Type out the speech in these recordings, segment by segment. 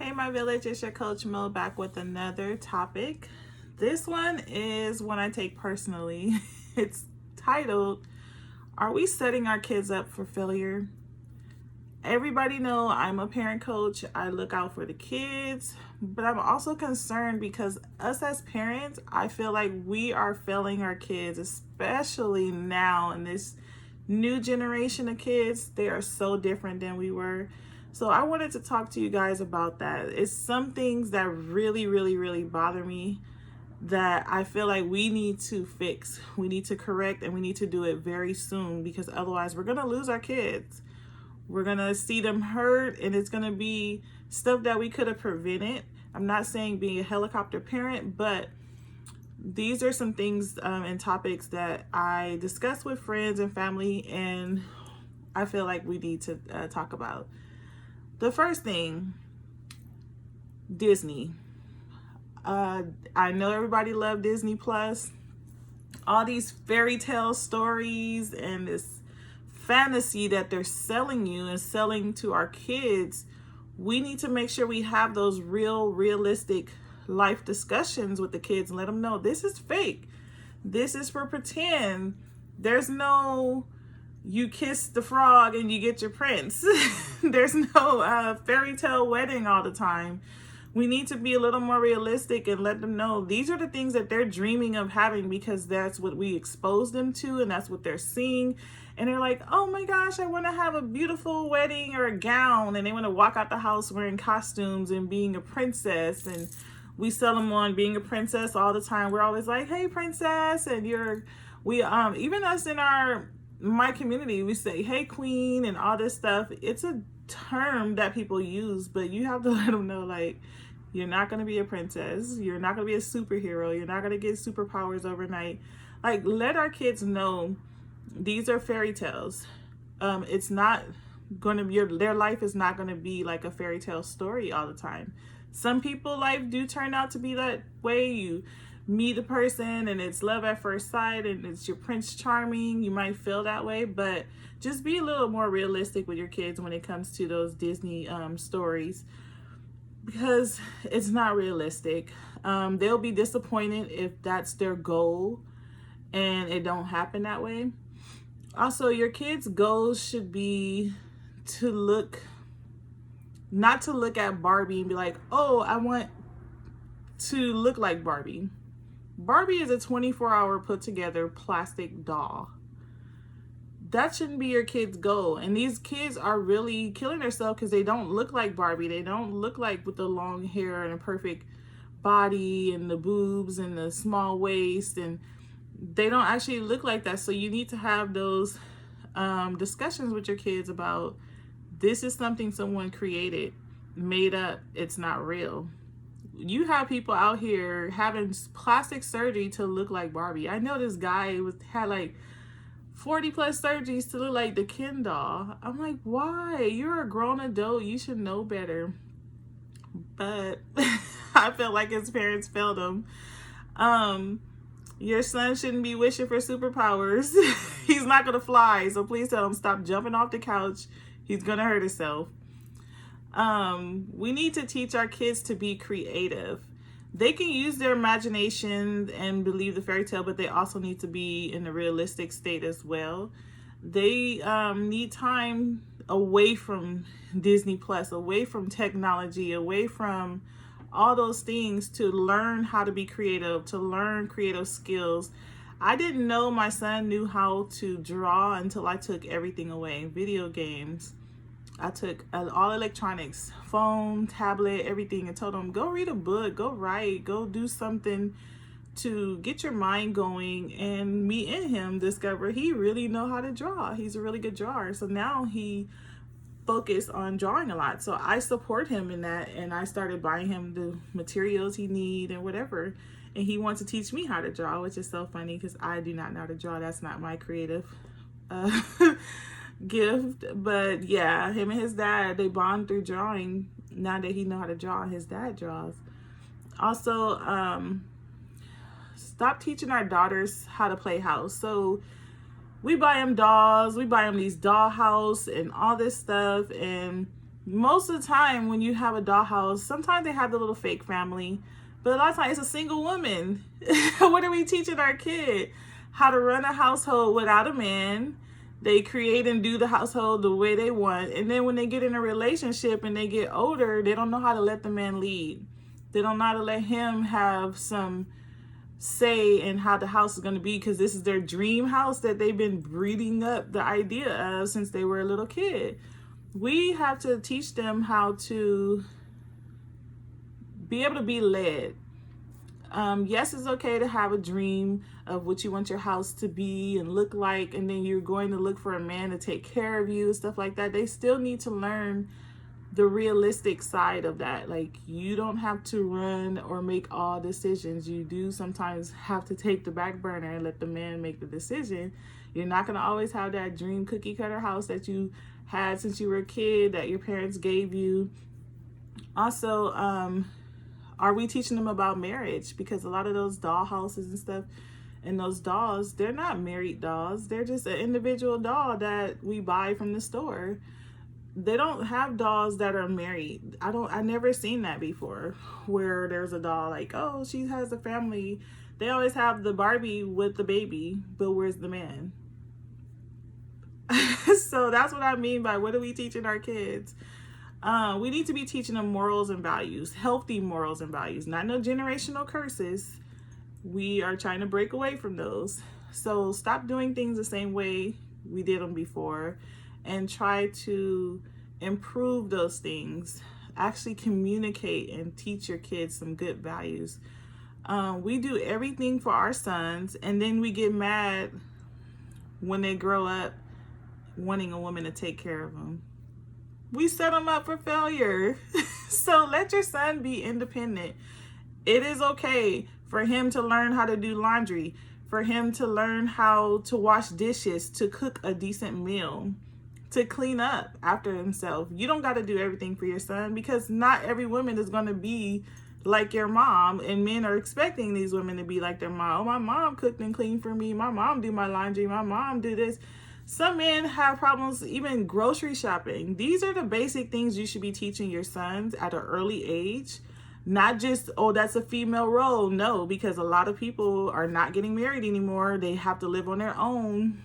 Hey, my village, it's your Coach Mo back with another topic. This one is one I take personally. It's titled, Are we setting our kids up for failure? Everybody know I'm a parent coach. I look out for the kids, but I'm also concerned because us as parents, I feel like we are failing our kids, especially now in this new generation of kids. They are so different than we were. So I wanted to talk to you guys about that. It's some things that really bother me that I feel like we need to fix. We need to correct, and we need to do it very soon, because otherwise we're going to lose our kids. We're going to see them hurt, and it's going to be stuff that we could have prevented. I'm not saying being a helicopter parent, but these are some things and topics that I discuss with friends and family, and I feel like we need to talk about. The first thing, Disney. I know everybody loves Disney Plus. All these fairy tale stories and this fantasy that they're selling you and selling to our kids. We need to make sure we have those realistic life discussions with the kids and let them know this is fake. This is for pretend. There's no you kiss the frog and you get your prince. There's no fairy tale wedding all the time. We need to be a little more realistic and let them know these are the things that they're dreaming of having, because that's what we expose them to and that's what they're seeing. And they're like, oh my gosh, I want to have a beautiful wedding or a gown. And they want to walk out the house wearing costumes and being a princess. And we sell them on being a princess all the time. We're always like, hey, princess. And even us in my community, we say, hey, queen, and all this stuff. It's a term that people use, but you have to let them know, like, you're not going to be a princess. You're not going to be a superhero. You're not going to get superpowers overnight. Like, let our kids know these are fairy tales. It's not going to be, their life is not going to be like a fairy tale story all the time. Some people life do turn out to be that way. You meet a person and it's love at first sight and it's your Prince Charming. You might feel that way, but just be a little more realistic with your kids when it comes to those Disney stories, because it's not realistic. They'll be disappointed if that's their goal and it don't happen that way. Also, your kids' goals should be not to look at Barbie and be like, oh, I want to look like Barbie. Barbie is a 24-hour put together plastic doll. That shouldn't be your kids' goal. And these kids are really killing themselves because they don't look like Barbie. They don't look like with the long hair and a perfect body and the boobs and the small waist, and they don't actually look like that. So you need to have those discussions with your kids about, this is something someone created, made up. It's not real. You have people out here having plastic surgery to look like Barbie. I know this guy had like 40 plus surgeries to look like the Ken doll. I'm like, why? You're a grown adult. You should know better. But I feel like his parents failed him. Your son shouldn't be wishing for superpowers. He's not going to fly. So please tell him, stop jumping off the couch. He's going to hurt himself. We need to teach our kids to be creative. They can use their imagination and believe the fairy tale, but they also need to be in a realistic state as well. They need time away from Disney Plus, away from technology, away from all those things, to learn how to be creative, to learn creative skills. I didn't know my son knew how to draw until I took everything away. Video games. I took all electronics, phone, tablet, everything, and told him, go read a book, go write, go do something to get your mind going. And me and him discovered he really know how to draw. He's a really good drawer. So now he focused on drawing a lot. So I support him in that, and I started buying him the materials he need and whatever. And he wants to teach me how to draw, which is so funny because I do not know how to draw. That's not my creative gift. But yeah, him and his dad, they bond through drawing. Now that he know how to draw, his dad draws. Also, stop teaching our daughters how to play house. So we buy them dolls, we buy them these dollhouse and all this stuff, and Most of the time when you have a dollhouse, sometimes they have the little fake family, but a lot of times it's a single woman. What are we teaching our kid? How to run a household without a man. They create and do the household the way they want. And then when they get in a relationship and they get older, they don't know how to let the man lead. They don't know how to let him have some say in how the house is going to be, because this is their dream house that they've been breeding up the idea of since they were a little kid. We have to teach them how to be able to be led. Yes, it's okay to have a dream of what you want your house to be and look like, and then you're going to look for a man to take care of you, stuff like that. They still need to learn the realistic side of that. Like, you don't have to run or make all decisions. You do sometimes have to take the back burner and let the man make the decision. You're not going to always have that dream cookie cutter house that you had since you were a kid, that your parents gave you. Also, are we teaching them about marriage? Because a lot of those doll houses and stuff, and those dolls, they're not married dolls. They're just an individual doll that we buy from the store. They don't have dolls that are married. I never seen that before, where there's a doll like, oh, she has a family. They always have the Barbie with the baby, but where's the man? So that's what I mean by, what are we teaching our kids? We need to be teaching them morals and values, healthy morals and values, not no generational curses. We are trying to break away from those. So stop doing things the same way we did them before, and try to improve those things. Actually communicate and teach your kids some good values. We do everything for our sons, and then we get mad when they grow up wanting a woman to take care of them. We set them up for failure. So let your son be independent. It is okay for him to learn how to do laundry, for him to learn how to wash dishes, to cook a decent meal, to clean up after himself. You don't got to do everything for your son, because not every woman is going to be like your mom, and men are expecting these women to be like their mom. Oh, my mom cooked and cleaned for me. My mom do my laundry. My mom do this. Some men have problems even grocery shopping. These are the basic things you should be teaching your sons at an early age. Not just, oh, that's a female role. No, because a lot of people are not getting married anymore. They have to live on their own.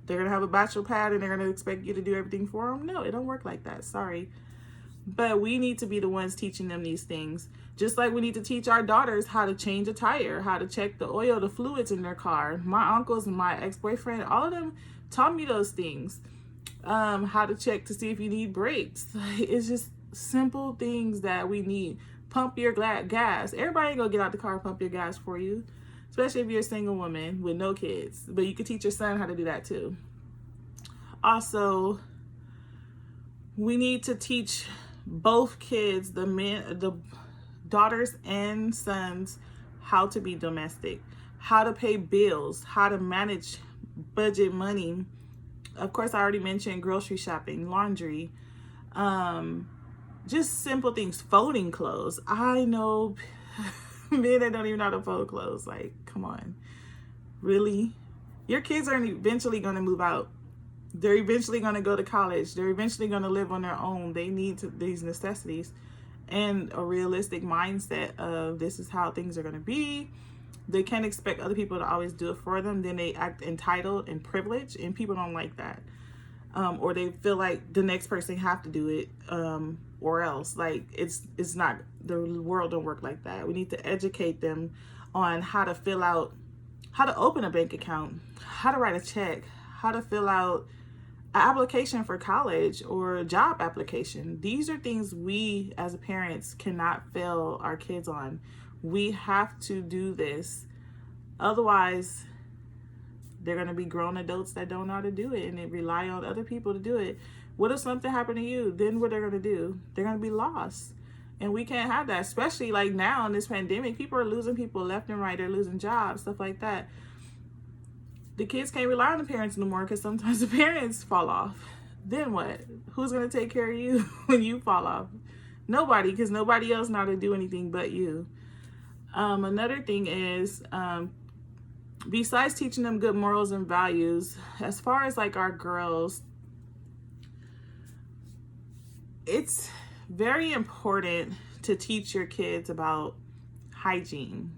They're going to have a bachelor pad and they're going to expect you to do everything for them. No, it don't work like that. Sorry. But we need to be the ones teaching them these things. Just like we need to teach our daughters how to change a tire, how to check the oil, the fluids in their car. My uncles and my ex-boyfriend, all of them taught me those things. How to check to see if you need brakes. It's just simple things that we need. Pump your gas. Everybody ain't gonna get out the car and pump your gas for you, especially if you're a single woman with no kids. But you can teach your son how to do that too. Also, we need to teach both kids, the daughters and sons, how to be domestic, how to pay bills, how to manage budget money. Of course, I already mentioned grocery shopping, laundry, just simple things, folding clothes. I know men that don't even know how to fold clothes. Like, come on, really? Your kids are eventually going to move out. They're eventually going to go to college. They're eventually going to live on their own. They need these necessities and a realistic mindset of this is how things are going to be. They can't expect other people to always do it for them. Then they act entitled and privileged, and people don't like that. Or they feel like the next person have to do it, or else. Like, it's not, the world don't work like that. We need to educate them on how to fill out, how to open a bank account, how to write a check, how to fill out an application for college or a job application. These are things we as parents cannot fail our kids on. We have to do this. Otherwise, they're going to be grown adults that don't know how to do it, and they rely on other people to do it. What if something happened to you? Then what they're going to do? They're going to be lost. And we can't have that, especially like now in this pandemic. People are losing people left and right. They're losing jobs, stuff like that. The kids can't rely on the parents no more because sometimes the parents fall off. Then what? Who's going to take care of you when you fall off? Nobody, because nobody else knows how to do anything but you. Another thing is, besides teaching them good morals and values, as far as like our girls, it's very important to teach your kids about hygiene.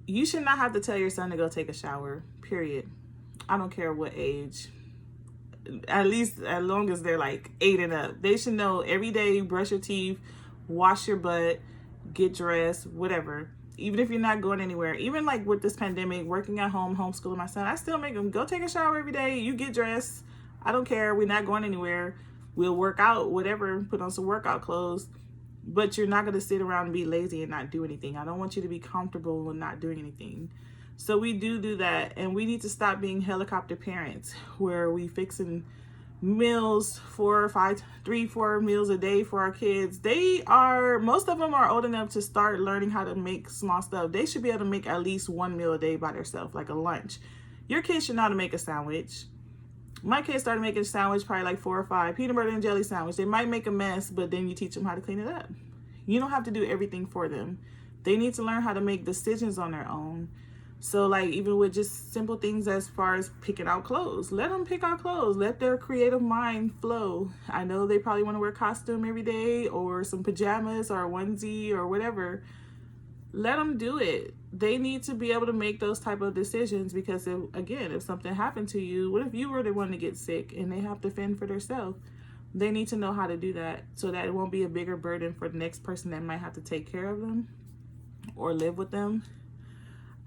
You should not have to tell your son to go take a shower, period. I don't care what age. At least as long as they're like 8 and up. They should know every day, brush your teeth, wash your butt, get dressed, whatever. Even if you're not going anywhere. Even like with this pandemic, working at home, homeschooling my son, I still make him go take a shower every day. You get dressed. I don't care. We're not going anywhere. We'll work out, whatever, put on some workout clothes. But you're not going to sit around and be lazy and not do anything. I don't want you to be comfortable with not doing anything. So we do that, and we need to stop being helicopter parents where we fixing meals 3-4 meals a day for our kids. Most of them are old enough to start learning how to make small stuff. They should be able to make at least 1 meal a day by themselves, like a lunch. Your kids should know how to make a sandwich. My kids started making a sandwich probably like 4 or 5, peanut butter and jelly sandwich. They might make a mess, but then you teach them how to clean it up. You don't have to do everything for them. They need to learn how to make decisions on their own. So like even with just simple things as far as picking out clothes, let them pick out clothes. Let their creative mind flow. I know they probably want to wear costume every day or some pajamas or a onesie or whatever. Let them do it. They need to be able to make those type of decisions because if something happened to you, what if you were the one to get sick and they have to fend for themselves? They need to know how to do that so that it won't be a bigger burden for the next person that might have to take care of them or live with them.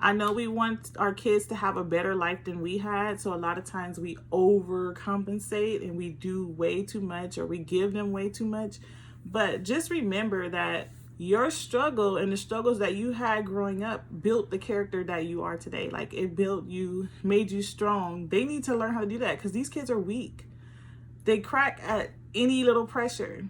I know we want our kids to have a better life than we had, so a lot of times we overcompensate and we do way too much or we give them way too much. But just remember that your struggle and the struggles that you had growing up built the character that you are today. Like it built you, made you strong. They need to learn how to do that because these kids are weak. They crack at any little pressure.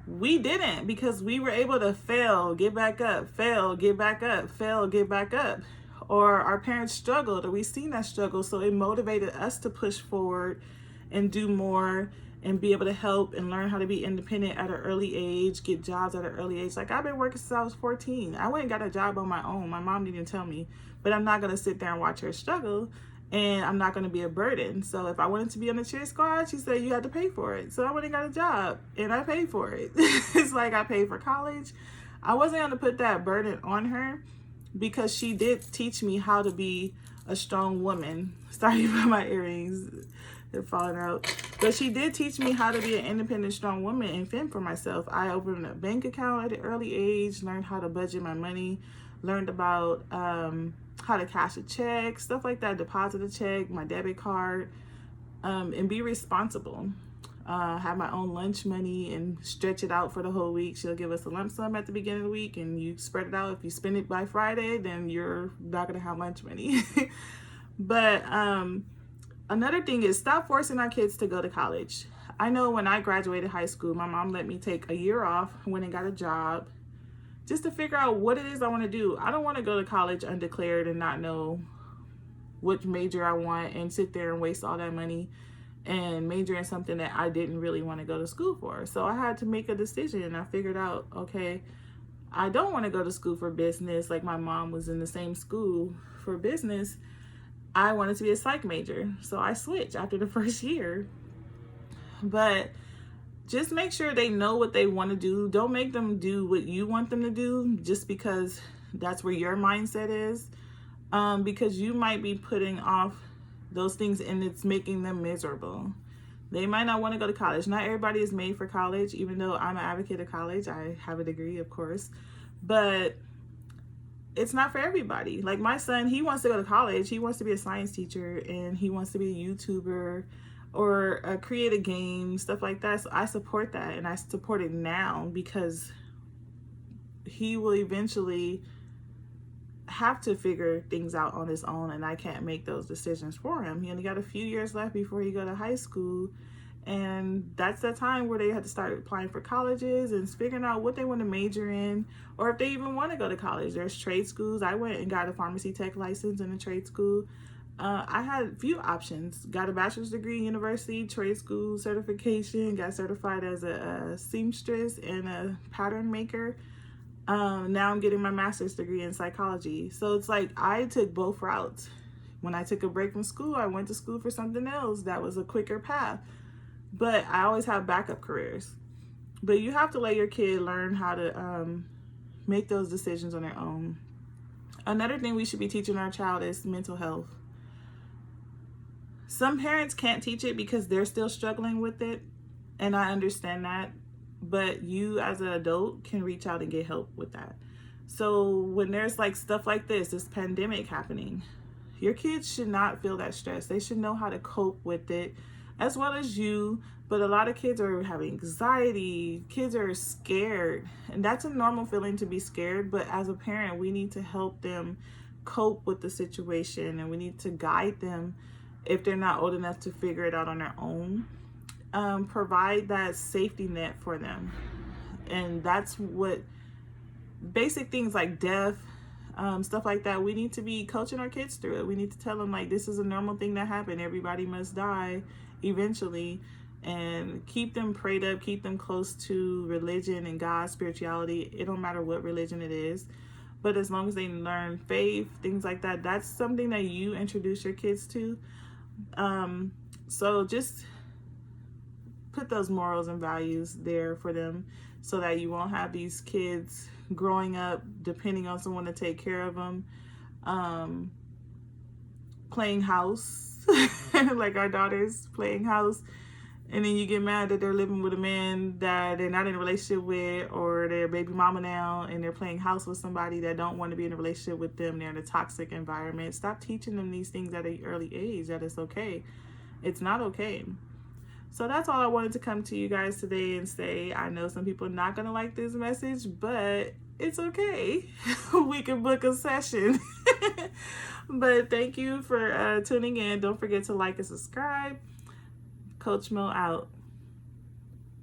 We didn't because we were able to fail, get back up, fail, get back up, fail, get back up. Or our parents struggled or we seen that struggle. So it motivated us to push forward and do more and be able to help and learn how to be independent at an early age, get jobs at an early age. Like I've been working since I was 14. I went and got a job on my own. My mom didn't tell me, but I'm not going to sit there and watch her struggle and I'm not going to be a burden. So if I wanted to be on the cheer squad, she said you had to pay for it. So I went and got a job and I paid for it. It's like I paid for college. I wasn't going to put that burden on her because she did teach me how to be a strong woman. Sorry about my earrings. They're falling out. But she did teach me how to be an independent, strong woman and fend for myself. I opened a bank account at an early age, learned how to budget my money, learned about how to cash a check, stuff like that, deposit a check, my debit card, and be responsible. Have my own lunch money and stretch it out for the whole week. She'll give us a lump sum at the beginning of the week and you spread it out. If you spend it by Friday, then you're not going to have lunch money. But another thing is stop forcing our kids to go to college. I know when I graduated high school, my mom let me take a year off, went and got a job just to figure out what it is I want to do. I don't want to go to college undeclared and not know which major I want and sit there and waste all that money and major in something that I didn't really want to go to school for. So I had to make a decision and I figured out, okay, I don't want to go to school for business. Like my mom was in the same school for business. I wanted to be a psych major. So I switched after the first year. But just make sure they know what they want to do. Don't make them do what you want them to do just because that's where your mindset is. Because you might be putting off those things and it's making them miserable. They might not want to go to college. Not everybody is made for college, even though I'm an advocate of college. I have a degree, of course. But it's not for everybody. Like my son, he wants to go to college. He wants to be a science teacher and he wants to be a YouTuber or create a game, stuff like that. So I support that and I support it now because he will eventually have to figure things out on his own and I can't make those decisions for him. He only got a few years left before he go to high school. And that's the time where they had to start applying for colleges and figuring out what they want to major in or if they even want to go to college. There's trade schools. I went and got a pharmacy tech license in a trade school. I had a few options. Got a bachelor's degree in university, trade school certification, got certified as a seamstress and a pattern maker. Now I'm getting my master's degree in psychology. So it's like I took both routes. When I took a break from school, I went to school for something else that was a quicker path. but I always have backup careers. But you have to let your kid learn how to make those decisions on their own. Another thing we should be teaching our child is mental health. Some parents can't teach it because they're still struggling with it, and I understand that, but you as an adult can reach out and get help with that. So when there's like stuff like this pandemic happening, your kids should not feel that stress. They should know how to cope with it as well as you. But a lot of kids are having anxiety, kids are scared, and that's a normal feeling to be scared. But as a parent, we need to help them cope with the situation, and we need to guide them if they're not old enough to figure it out on their own. Provide that safety net for them. And that's what basic things like death, stuff like that, we need to be coaching our kids through it. We need to tell them like this is a normal thing that happened. Everybody must die eventually, and keep them prayed up, keep them close to religion and God, spirituality. It don't matter what religion it is, but as long as they learn faith, things like that, that's something that you introduce your kids to. So just put those morals and values there for them so that you won't have these kids growing up depending on someone to take care of them, playing house like our daughters playing house, and then you get mad that they're living with a man that they're not in a relationship with, or their baby mama now, and they're playing house with somebody that don't want to be in a relationship with them. They're in a toxic environment. Stop teaching them these things at an early age, that it's okay. It's not okay. So that's all I wanted to come to you guys today and say. I know some people are not going to like this message, but it's okay. We can book a session. But thank you for tuning in. Don't forget to like and subscribe. Coach Mo out.